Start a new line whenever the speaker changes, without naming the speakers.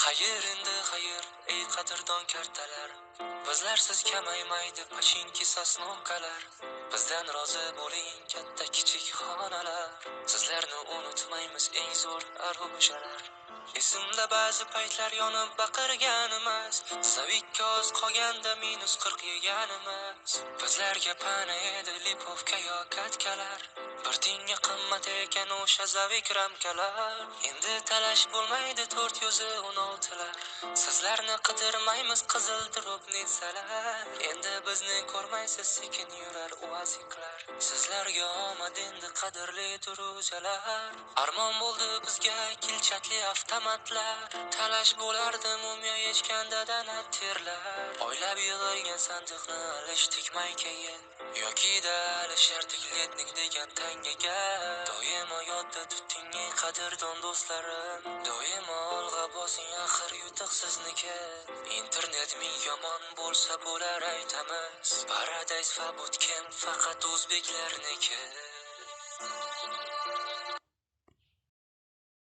Xayr endi xayr, ey qadrdon kartalar. Bizlarsiz kamaymaydi pachinki sosnovkalar. Bizdan rozi bo'ling katta kichik xonalar. Sizlarni unutmaymiz eng zo'r arushalar. Esimda ba'zi paytlar yonib baqirganimiz, Savikka oz qolganda -40 yeganimiz. Bizlarga pana edi lipovka yo katkalar. Bir tinga qimmat ekan o'sha zavik ramkalar. Endi talash bo'lmaydi 416lar. Sizlarni qidirmaymiz qizil drobnitsalar. Endi bizni ko'rmaysiz sekin yurar uaziklar. Sizlarga omad endi qadrli turujalar. Armon bo'ldi bizga kilchatli avtomatlar. Talash bo'lardi mumyo yechganda dana terlar. Oylab yig'ilgan sandiqni alishdik maykayin. Yoki-da alishardik letnik degan tangaga. Doimo yodda tuting ey qadrdon do'stlarim. Doimo olg'a bosing axir yutuq sizniki. Internet ming yomon bo'lsa bo'lar aytamiz. Paradise va bootcamp faqat o'zbeklarniki.